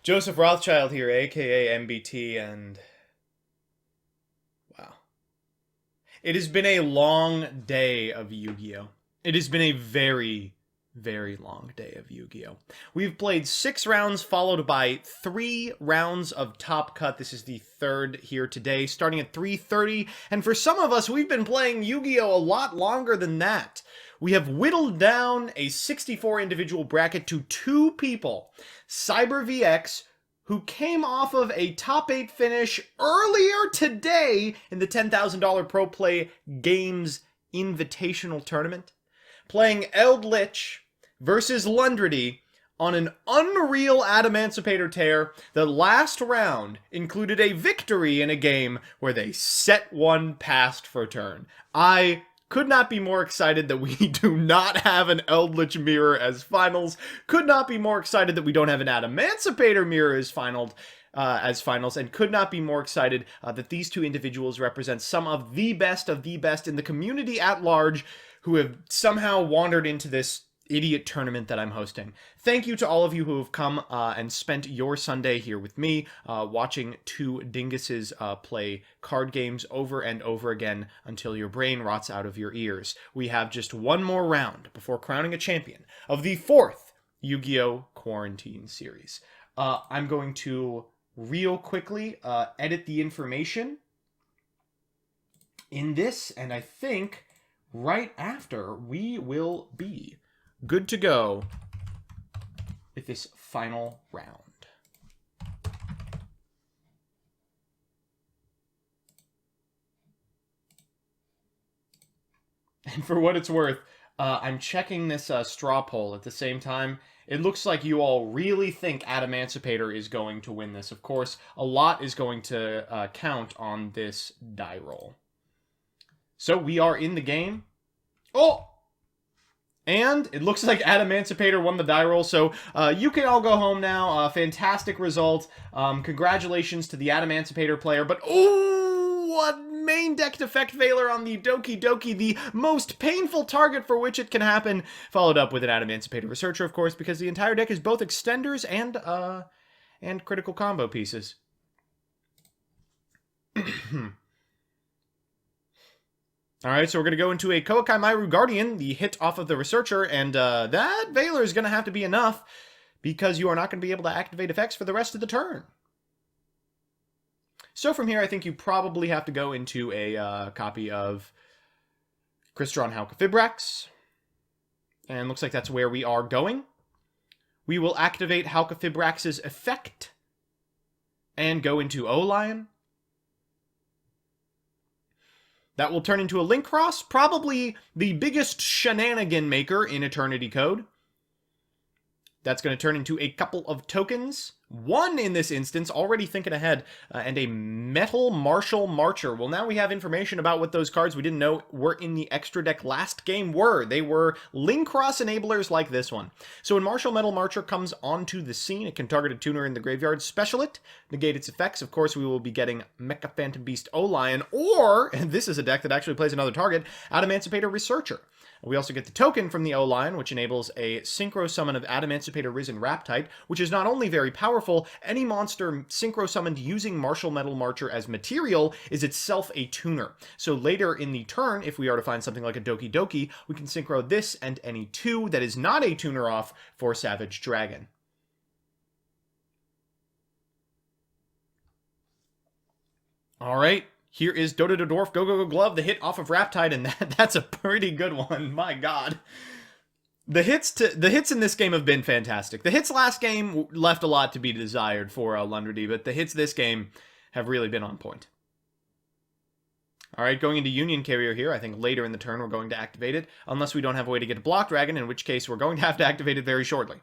Joseph Rothschild here, aka MBT, and wow. It has been a long day of Yu-Gi-Oh! It has been a very, very long day of Yu-Gi-Oh! We've played 6 rounds, followed by 3 rounds of Top Cut. This is the third here today, starting at 3:30. And for some of us, we've been playing Yu-Gi-Oh! A lot longer than that. We have whittled down a 64 individual bracket to 2 people. Cyber VX, who came off of a top 8 finish earlier today in the $10,000 Pro Play Games Invitational Tournament, playing Eldlich versus Lundredy on an unreal Adamancipator tear. The last round included a victory in a game where they set one past for turn. I could not be more excited that we do not have an Eldlich mirror as finals. Could not be more excited that we don't have an Adamancipator mirror as finals, and could not be more excited that these two individuals represent some of the best in the community at large who have somehow wandered into this idiot tournament that I'm hosting. Thank you to all of you who have come and spent your Sunday here with me, watching two dinguses play card games over and over again until your brain rots out of your ears. We have just one more round before crowning a champion of the 4th Yu-Gi-Oh! Quarantine series. I'm going to real quickly edit the information in this, and I think right after we will be good to go with this final round. And for what it's worth, I'm checking this straw poll at the same time. It looks like you all really think Adamancipator is going to win this. Of course, a lot is going to count on this die roll. So we are in the game. Oh! And it looks like Adamancipator won the die roll, so you can all go home now. Fantastic result. Congratulations to the Adamancipator player, but oh, what main deck defect failure on the Doki Doki, the most painful target for which it can happen, followed up with an Adamancipator Researcher, of course, because the entire deck is both extenders and critical combo pieces. Alright, so we're going to go into a Koakai Mairu Guardian, the hit off of the Researcher, and that Veiler is going to have to be enough, because you are not going to be able to activate effects for the rest of the turn. So from here, I think you probably have to go into a copy of Crystron Halqifibrax, and looks like that's where we are going. We will activate Halqifibrax's effect, and go into O-Lion. That will turn into a Link Cross, probably the biggest shenanigan maker in Eternity Code. That's going to turn into a couple of tokens. One in this instance, already thinking ahead, and a Metal Martial Marcher. Well, now we have information about what those cards we didn't know were in the extra deck last game were. They were Link Cross enablers like this one. So when Martial Metal Marcher comes onto the scene, it can target a tuner in the graveyard, special it, negate its effects. Of course, we will be getting Mecha Phantom Beast O-Lion, or, and this is a deck that actually plays another target, Adamancipator Researcher. We also get the token from the O-Lion, which enables a Synchro Summon of Adamancipator Risen Raptite, which is not only very powerful, any monster Synchro Summoned using Martial Metal Marcher as material is itself a tuner. So later in the turn, if we are to find something like a Doki Doki, we can Synchro this and any 2 that is not a tuner off for Savage Dragon. Alright. Here is Dodo Dwarf, Go Go Go Glove, the hit off of Raptide, and that's a pretty good one. My God. The hits in this game have been fantastic. The hits last game left a lot to be desired for Lundredy, but the hits this game have really been on point. Alright, going into Union Carrier here. I think later in the turn we're going to activate it, unless we don't have a way to get a Block Dragon, in which case we're going to have to activate it very shortly.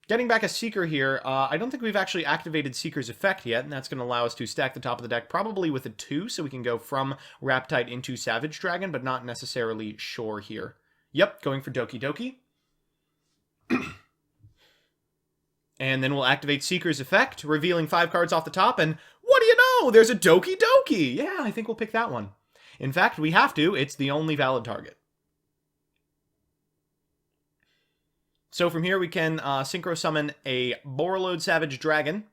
Getting back a Seeker here, I don't think we've actually activated Seeker's effect yet, and that's going to allow us to stack the top of the deck probably with a 2, so we can go from Raptite into Savage Dragon, but not necessarily sure here. Yep, going for Doki Doki. And then we'll activate Seeker's effect, revealing 5 cards off the top, and what do you know? There's a Doki Doki! Yeah, I think we'll pick that one. In fact, we have to. It's the only valid target. So from here we can Synchro Summon a Borreload Savage Dragon,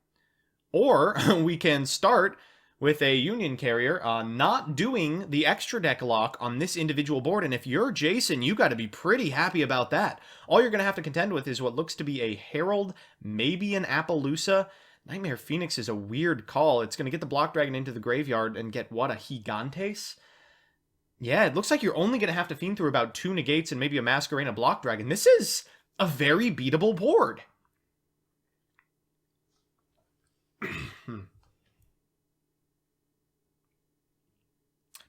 or we can start with a Union Carrier, not doing the extra deck lock on this individual board, and if you're Jason, you got to be pretty happy about that. All you're going to have to contend with is what looks to be a Herald, maybe an Appaloosa. Nightmare Phoenix is a weird call. It's going to get the Block Dragon into the graveyard and get, what, a Gigantes? Yeah, it looks like you're only going to have to Fiend through about 2 negates and maybe a Masquerena Block Dragon. This is a very beatable board.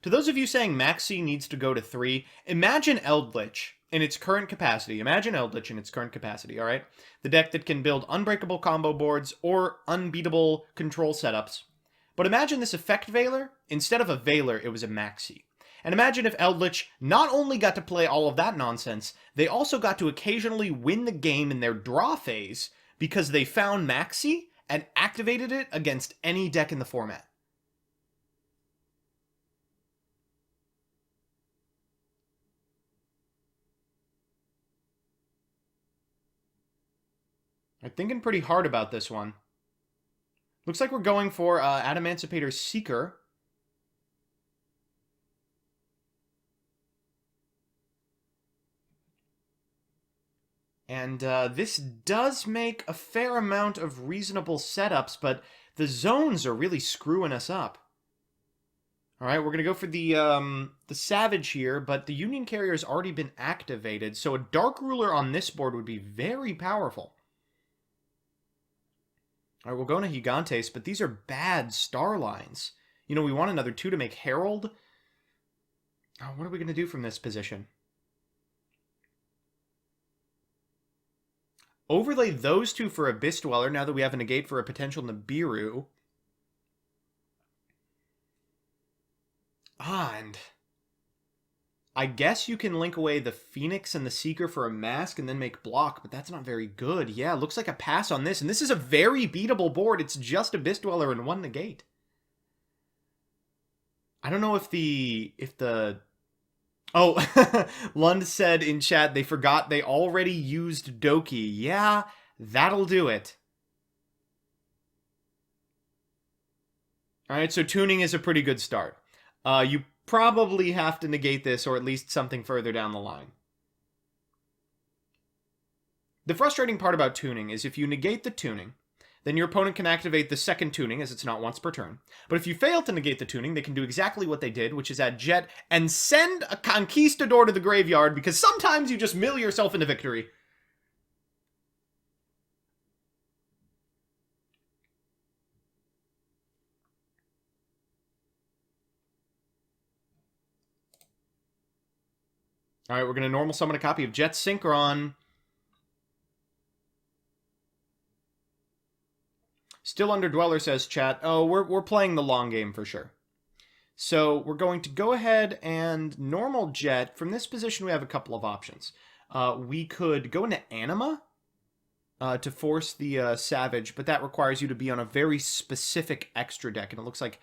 To those of you saying Maxi needs to go to 3, imagine Eldlich in its current capacity. Imagine Eldlich in its current capacity, all right? The deck that can build unbreakable combo boards or unbeatable control setups. But imagine this Effect Veiler. Instead of a Veiler, it was a Maxi. And imagine if Eldlich not only got to play all of that nonsense, they also got to occasionally win the game in their draw phase because they found Maxi and activated it against any deck in the format. I'm thinking pretty hard about this one. Looks like we're going for Adamancipator Seeker. And this does make a fair amount of reasonable setups, but the zones are really screwing us up. All right, we're going to go for the Savage here, but the Union Carrier has already been activated, so a Dark Ruler on this board would be very powerful. All right, we'll go into Gigantes, but these are bad star lines. You know, we want another 2 to make Herald. Oh, what are we going to do from this position? Overlay those 2 for Abyss Dweller now that we have a negate for a potential Nibiru. And I guess you can link away the Phoenix and the Seeker for a Mask and then make block, but that's not very good. Yeah, looks like a pass on this, and this is a very beatable board. It's just Abyss Dweller and 1 negate. I don't know if the... Oh, Lund said in chat they forgot they already used Doki. Yeah, that'll do it. Alright, so tuning is a pretty good start. You probably have to negate this, or at least something further down the line. The frustrating part about tuning is if you negate the tuning, then your opponent can activate the second tuning, as it's not once per turn. But if you fail to negate the tuning, they can do exactly what they did, which is add Jet and send a Conquistador to the graveyard, because sometimes you just mill yourself into victory. Alright, we're going to normal summon a copy of Jet Synchron. Still under Dweller, says chat. Oh, we're playing the long game for sure. So we're going to go ahead and normal Jet. From this position, we have a couple of options. We could go into Anima to force the Savage, but that requires you to be on a very specific extra deck, and it looks like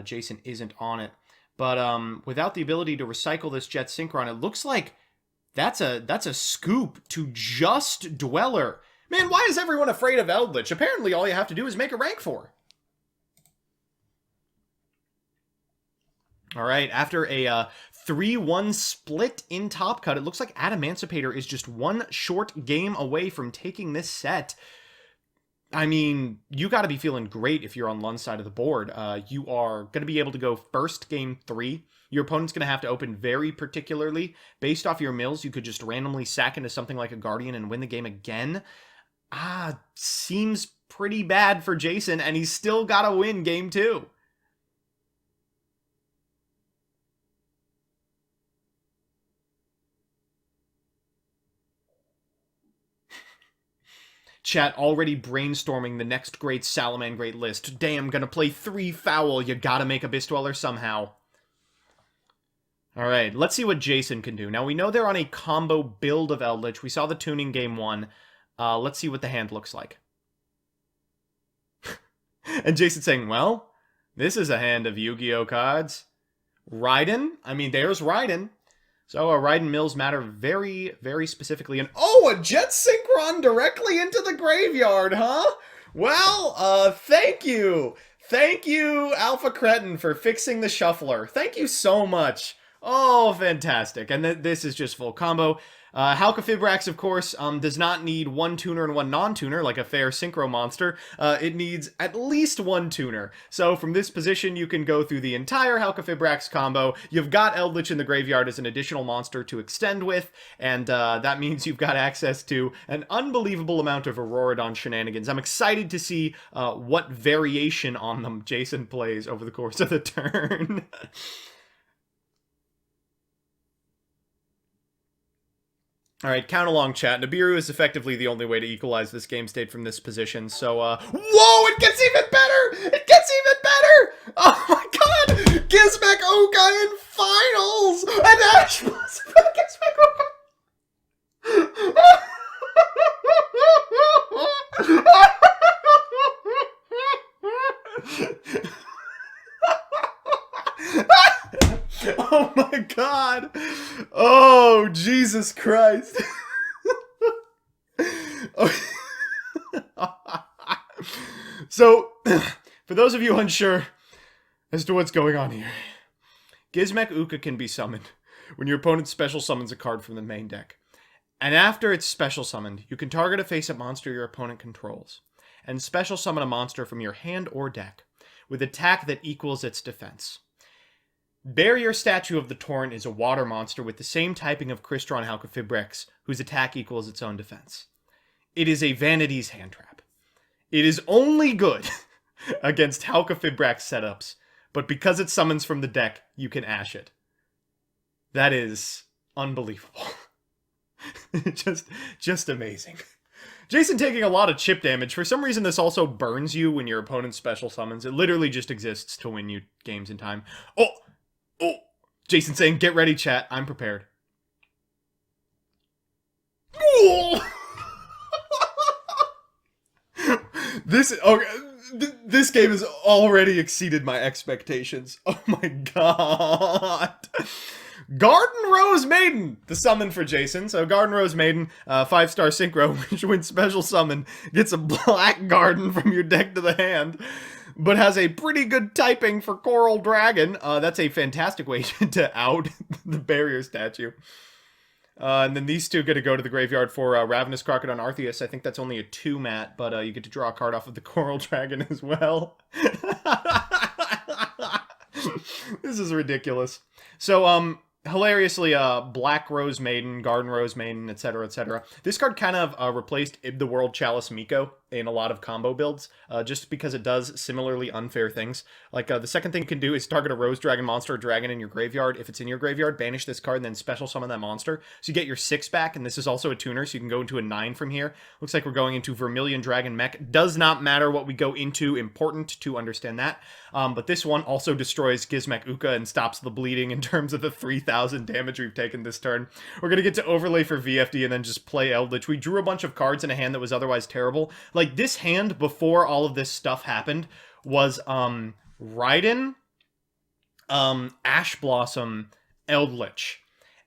Jason isn't on it. But without the ability to recycle this Jet Synchron, it looks like that's a scoop to just Dweller. Man, why is everyone afraid of Eldlich? Apparently all you have to do is make a rank 4. Alright, after a 3-1 split in Top Cut, it looks like Adamancipator is just one short game away from taking this set. I mean, you got to be feeling great if you're on Lund's side of the board. You are going to be able to go first game 3. Your opponent's going to have to open very particularly. Based off your mills, you could just randomly sack into something like a Guardian and win the game again. Seems pretty bad for Jason, and he's still got to win game 2. Chat already brainstorming the next great Salamangreat list. Damn, gonna play 3 Foul. You gotta make Abyss Dweller somehow. Alright, let's see what Jason can do. Now, we know they're on a combo build of Eldlich. We saw the tuning game 1. Let's see what the hand looks like. And Jason saying, well, this is a hand of Yu-Gi-Oh cards. Raiden? I mean, there's Raiden. So Raiden Mills matter very, very specifically. And oh, a Jet Synchron directly into the graveyard, huh? Well, thank you. Thank you, Alpha Cretin, for fixing the shuffler. Thank you so much. Oh, fantastic. And this is just full combo. Halqifibrax, of course, does not need one tuner and one non-tuner like a fair synchro monster. It needs at least one tuner. So from this position, you can go through the entire Halqifibrax combo. You've got Eldlich in the graveyard as an additional monster to extend with, and that means you've got access to an unbelievable amount of Auroradon shenanigans. I'm excited to see what variation on them Jason plays over the course of the turn. All right, count along, chat. Nibiru is effectively the only way to equalize this game state from this position, so, whoa, it gets even better! It gets even better! Oh my god! Gizmek Uka in finals! And Ash plus Gizmek Uka! Oh my god! Oh, Jesus Christ. So, for those of you unsure as to what's going on here, Gizmek Uka can be summoned when your opponent special summons a card from the main deck. And after it's special summoned, you can target a face-up monster your opponent controls, and special summon a monster from your hand or deck, with attack that equals its defense. Barrier Statue of the Torrent is a water monster with the same typing of Crystron Halqifibrax, whose attack equals its own defense. It is a Vanity's hand trap. It is only good against Halqifibrax setups, but because it summons from the deck, you can ash it. That is unbelievable. just amazing. Jason taking a lot of chip damage. For some reason, this also burns you when your opponent special summons. It literally just exists to win you games in time. Oh! Jason saying, get ready, chat. I'm prepared. This game has already exceeded my expectations. Oh my god. Garden Rose Maiden, the summon for Jason. So Garden Rose Maiden, 5-star synchro, which when special summon gets a black garden from your deck to the hand, but has a pretty good typing for Coral Dragon. That's a fantastic way to out the Barrier Statue. And then these two get to go to the graveyard for Ravenous Crocodon Arceus. I think that's only a 2-mat, but you get to draw a card off of the Coral Dragon as well. This is ridiculous. So, hilariously, Black Rose Maiden, Garden Rose Maiden, etc., etc. This card kind of replaced Ib the World Chalice Miko in a lot of combo builds, just because it does similarly unfair things. Like, the second thing you can do is target a Rose Dragon monster or dragon in your graveyard. If it's in your graveyard, banish this card and then special summon that monster. So you get your 6 back, and this is also a tuner, so you can go into a 9 from here. Looks like we're going into Vermilion Dragon Mech. Does not matter what we go into, important to understand that. But this one also destroys Gizmek Uka and stops the bleeding in terms of the 3,000 damage we've taken this turn. We're going to get to overlay for VFD and then just play Eldlich. We drew a bunch of cards in a hand that was otherwise terrible. Like, this hand, before all of this stuff happened, was, Raiden, Ash Blossom, Eldlich.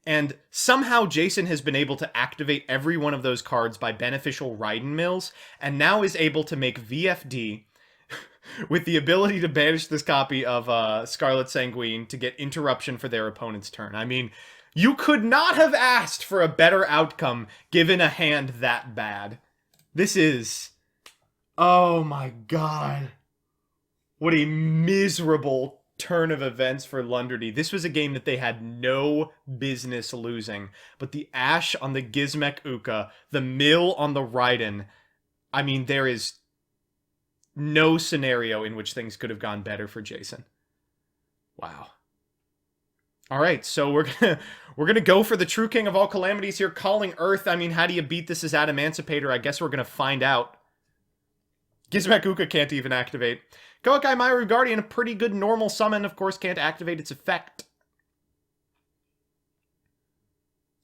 And somehow Jason has been able to activate every one of those cards by beneficial Raiden Mills, and now is able to make VFD with the ability to banish this copy of Scarlet Sanguine to get interruption for their opponent's turn. I mean, you could not have asked for a better outcome given a hand that bad. This is... oh my god. What a miserable turn of events for Lunderdy. This was a game that they had no business losing. But the Ash on the Gizmek Uka, the Mill on the Raiden, I mean, there is no scenario in which things could have gone better for Jason. Wow. All right, so we're gonna go for the true king of all calamities here, Calling Earth. I mean, how do you beat this as Adamancipator? I guess we're gonna find out. Gizmek Uka can't even activate. Koakai Myru Guardian, a pretty good normal summon, of course, can't activate its effect.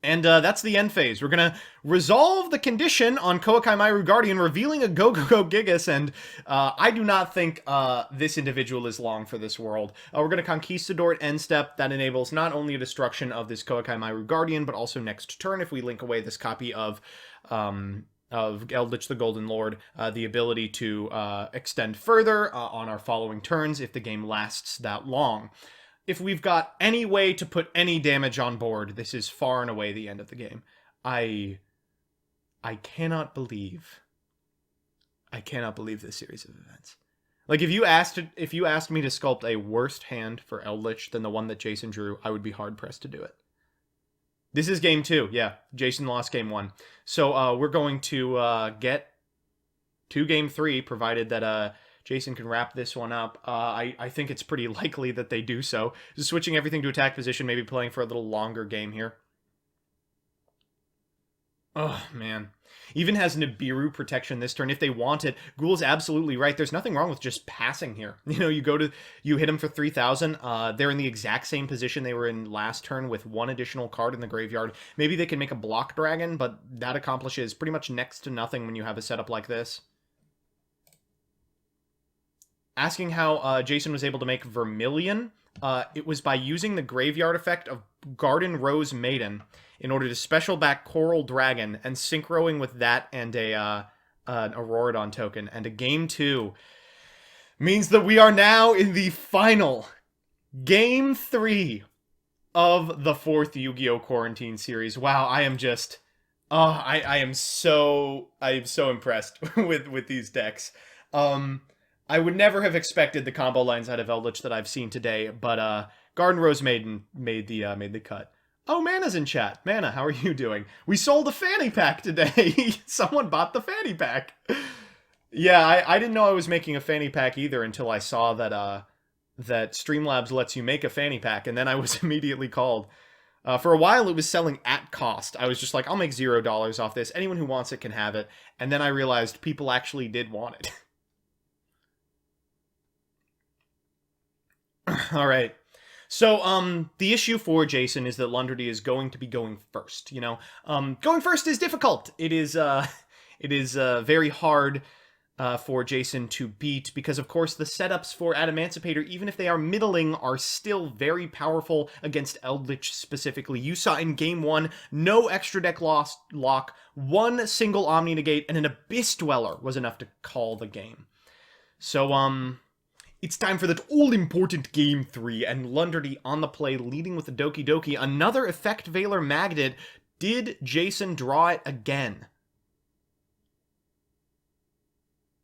And that's the end phase. We're going to resolve the condition on Koakai Mairu Guardian, revealing a Go-Go-Go Gigas, and I do not think this individual is long for this world. We're going to Conquistador at end step. That enables not only a destruction of this Koakai Mairu Guardian, but also next turn, if we link away this copy of Eldlich the Golden Lord, the ability to extend further on our following turns if the game lasts that long. If we've got any way to put any damage on board, this is far and away the end of the game. I cannot believe this series of events. Like, if you asked me to sculpt a worse hand for Eldlich than the one that Jason drew, I would be hard pressed to do it. This is game 2. Yeah, Jason lost game 1. So we're going to get to game 3, provided that Jason can wrap this one up. I think it's pretty likely that they do so. Just switching everything to attack position, maybe playing for a little longer game here. Oh, man. Even has Nibiru protection this turn if they want it. Ghoul's absolutely right. There's nothing wrong with just passing here. You know, you hit them for 3,000. They're in the exact same position they were in last turn with one additional card in the graveyard. Maybe they can make a block dragon, but that accomplishes pretty much next to nothing when you have a setup like this. Asking how Jason was able to make Vermilion. It was by using the graveyard effect of Garden Rose Maiden in order to special back Coral Dragon and synchroing with that and an Auroradon token. And a game 2 means that we are now in the final game 3 of the 4th Yu-Gi-Oh! Quarantine series. Wow, I am just... I am so impressed with these decks. I would never have expected the combo lines out of Eldlich that I've seen today, but Garden Rose Maiden made the cut. Oh, Mana's in chat. Mana, how are you doing? We sold a fanny pack today. Someone bought the fanny pack. Yeah, I didn't know I was making a fanny pack either until I saw that that Streamlabs lets you make a fanny pack, and then I was immediately called. For a while, it was selling at cost. I was just like, I'll make $0 off this. Anyone who wants it can have it. And then I realized people actually did want it. All right. So, the issue for Jason is that Lunderdy is going to be going first, you know? Going first is difficult. It is very hard for Jason to beat because, of course, the setups for Adamancipator, even if they are middling, are still very powerful against Eldlich specifically. You saw in Game 1, no extra deck lock, one single Omni Negate, and an Abyss Dweller was enough to call the game. So, it's time for that all-important Game 3, and Lunderdy on the play, leading with the Doki Doki. Another Effect Veiler Magnet. Did Jason draw it again?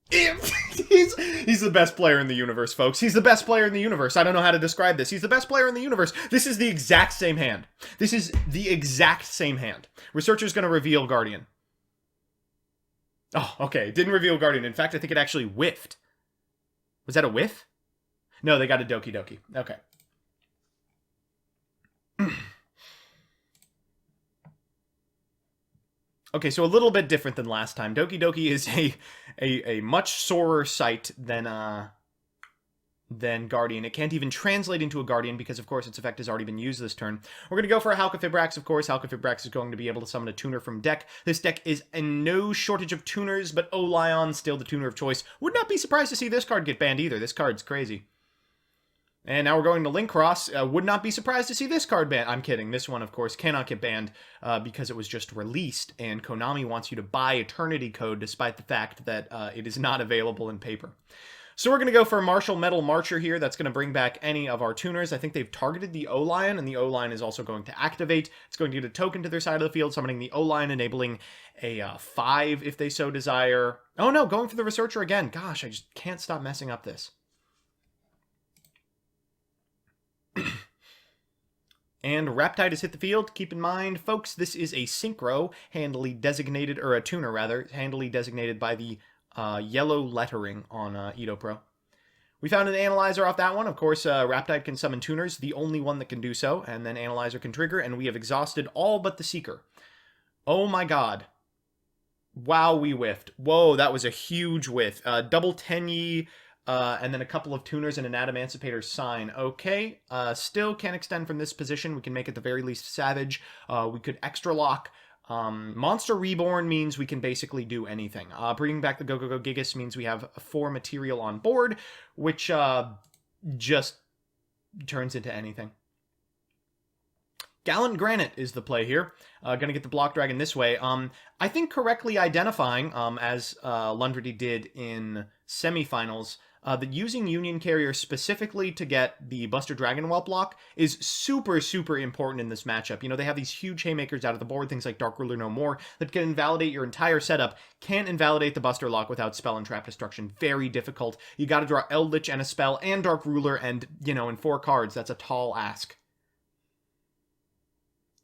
He's the best player in the universe, folks. He's the best player in the universe. I don't know how to describe this. He's the best player in the universe. This is the exact same hand. This is the exact same hand. Researcher's going to reveal Guardian. Oh, okay. It didn't reveal Guardian. In fact, I think it actually whiffed. Was that a whiff? No, they got a Doki Doki. Okay. Okay, so a little bit different than last time. Doki Doki is a much sorer sight than Guardian. It can't even translate into a Guardian because, of course, its effect has already been used this turn. We're going to go for a Halka-Fibrax, of course. Halka-Fibrax is going to be able to summon a tuner from deck. This deck is in no shortage of tuners, but Olion still the tuner of choice. Would not be surprised to see this card get banned either. This card's crazy. And now we're going to Link Cross. Would not be surprised to see this card banned. I'm kidding. This one, of course, cannot get banned because it was just released, and Konami wants you to buy Eternity Code despite the fact that it is not available in paper. So we're going to go for a Martial Metal Marcher here. That's going to bring back any of our tuners. I think they've targeted the O-Lion, and the O-Lion is also going to activate. It's going to get a token to their side of the field, summoning the O-Lion, enabling a 5 if they so desire. Oh no, going for the Researcher again. Gosh, I just can't stop messing up this. And Raptide has hit the field. Keep in mind, folks, this is a Synchro, handily designated, or a tuner rather, handily designated by the yellow lettering on Edo Pro. We found an Analyzer off that one. Of course, Raptide can summon tuners, the only one that can do so, and then Analyzer can trigger, and we have exhausted all but the Seeker. Oh my god. Wow, we whiffed. Whoa, that was a huge whiff. Double Tenyi, and then a couple of tuners and an Adamancipator sign. Okay, still can't extend from this position. We can make at the very least Savage. We could extra lock. Monster Reborn means we can basically do anything. Bringing back the Go Gigas means we have 4 material on board, which just turns into anything. Gallant Granite is the play here. Gonna get the Block Dragon this way. I think correctly identifying, as Lundredy did in semifinals, that using Union Carrier specifically to get the Buster Dragonwhelp block is super, super important in this matchup. You know, they have these huge haymakers out of the board, things like Dark Ruler No More, that can invalidate your entire setup. Can't invalidate the Buster lock without spell and trap destruction. Very difficult. You gotta draw Eldlich and a spell and Dark Ruler, and, you know, in 4 cards, that's a tall ask.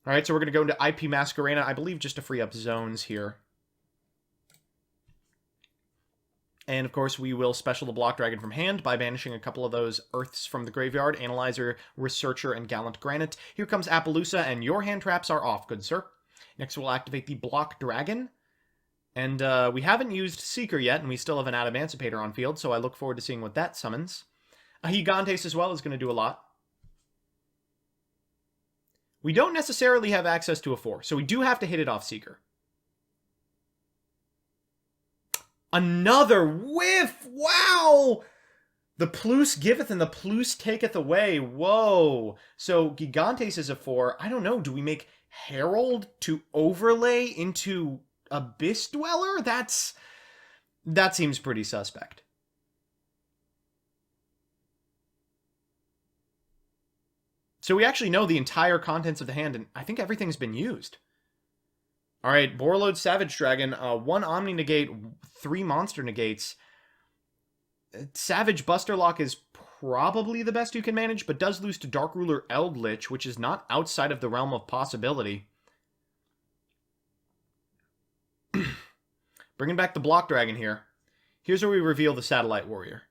Alright, so we're going to go into IP Masquerena, I believe just to free up zones here. And, of course, we will special the Block Dragon from hand by banishing a couple of those Earths from the graveyard, Analyzer, Researcher, and Gallant Granite. Here comes Appaloosa, and your hand traps are off, good sir. Next, we'll activate the Block Dragon. And we haven't used Seeker yet, and we still have an Adamancipator on field, so I look forward to seeing what that summons. A Gigantes as well is going to do a lot. We don't necessarily have access to a 4, so we do have to hit it off Seeker. Another whiff! Wow! The Plus giveth and the Plus taketh away. Whoa. So Gigantes is a 4. I don't know, do we make Herald to overlay into Abyss Dweller? That seems pretty suspect. So we actually know the entire contents of the hand, and I think everything's been used. Alright, Borreload Savage Dragon, 1 Omni Negate, 3 Monster Negates. Savage Buster Lock is probably the best you can manage, but does lose to Dark Ruler Eldlich, which is not outside of the realm of possibility. Bringing back the Block Dragon here. Here's where we reveal the Satellite Warrior.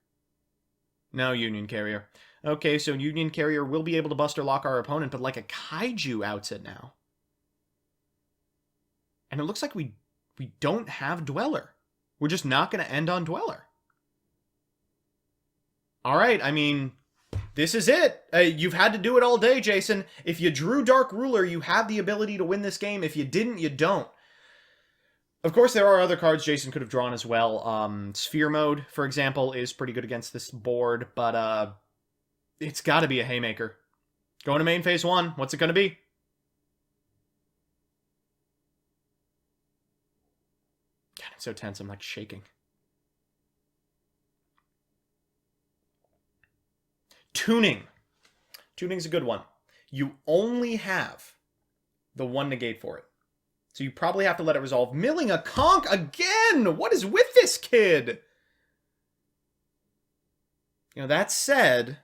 No Union Carrier. Okay, so Union Carrier will be able to Buster Lock our opponent, but like a Kaiju outs it now. And it looks like we don't have Dweller. We're just not going to end on Dweller. Alright, I mean, this is it. You've had to do it all day, Jason. If you drew Dark Ruler, you have the ability to win this game. If you didn't, you don't. Of course, there are other cards Jason could have drawn as well. Sphere Mode, for example, is pretty good against this board, but it's got to be a Haymaker. Going to main phase 1. What's it going to be? God, I'm so tense. I'm like shaking. Tuning. Tuning's a good one. You only have the 1 negate for it. So you probably have to let it resolve. Milling a conch again! What is with this kid? You know, that said,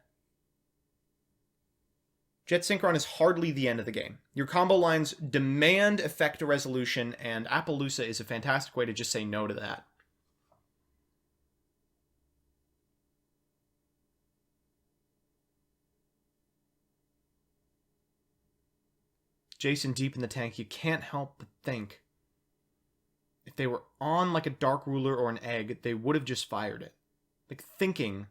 Jet Synchron is hardly the end of the game. Your combo lines demand effect resolution, and Appaloosa is a fantastic way to just say no to that. Jason deep in the tank, you can't help but think if they were on like a Dark Ruler or an Egg, they would have just fired it. Like, thinking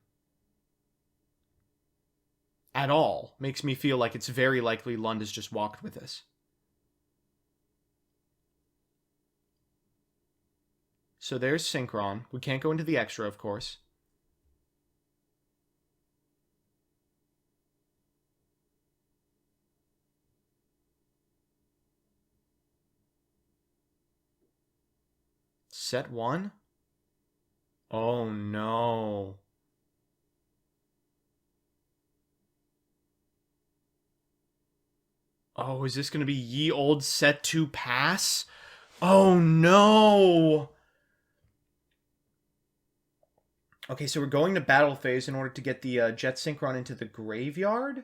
at all makes me feel like it's very likely Lund has just walked with this. So there's Synchron. We can't go into the extra, of course. Set 1? Oh no. Oh, is this going to be ye old set 2 pass? Oh no. Okay, so we're going to battle phase in order to get the Jet Synchron into the graveyard?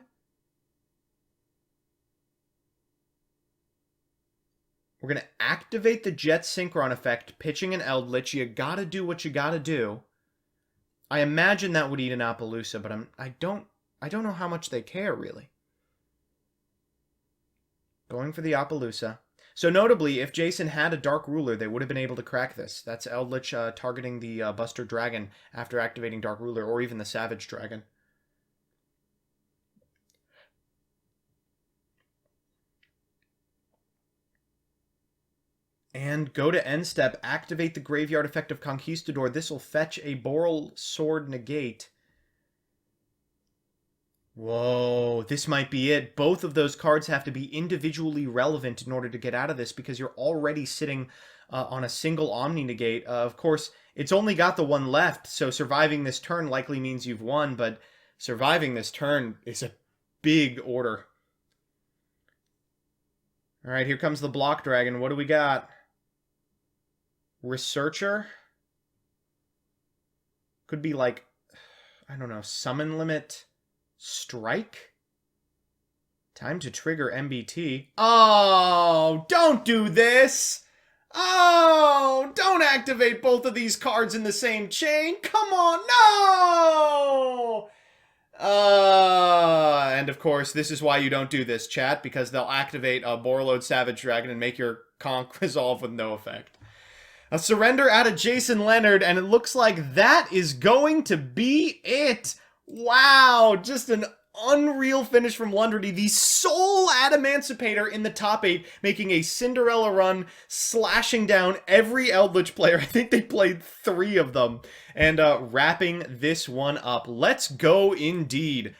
We're going to activate the Jet Synchron effect, pitching an Eldlich. You gotta do what you gotta do. I imagine that would eat an Appaloosa, but I don't know how much they care, really. Going for the Appaloosa. So notably, if Jason had a Dark Ruler, they would have been able to crack this. That's Eldlich targeting the Buster Dragon after activating Dark Ruler, or even the Savage Dragon. And go to end step, activate the graveyard effect of Conquistador. This will fetch a Boral Sword Negate. Whoa, this might be it. Both of those cards have to be individually relevant in order to get out of this, because you're already sitting on a single Omni Negate. Of course, it's only got the one left, so surviving this turn likely means you've won, but surviving this turn is a big order. Alright, here comes the Block Dragon. What do we got? Researcher? Could be like, I don't know, Summon Limit... Strike? Time to trigger MBT. Oh, don't do this! Oh, don't activate both of these cards in the same chain! Come on, no! And of course, this is why you don't do this, chat, because they'll activate a Borreload Savage Dragon and make your conk resolve with no effect. A surrender out of Jason Leonard, and it looks like that is going to be it! Wow, just an unreal finish from Lundrady. The sole Adamancipator in the top 8, making a Cinderella run, slashing down every Eldlich player. I think they played 3 of them. And wrapping this one up. Let's go indeed.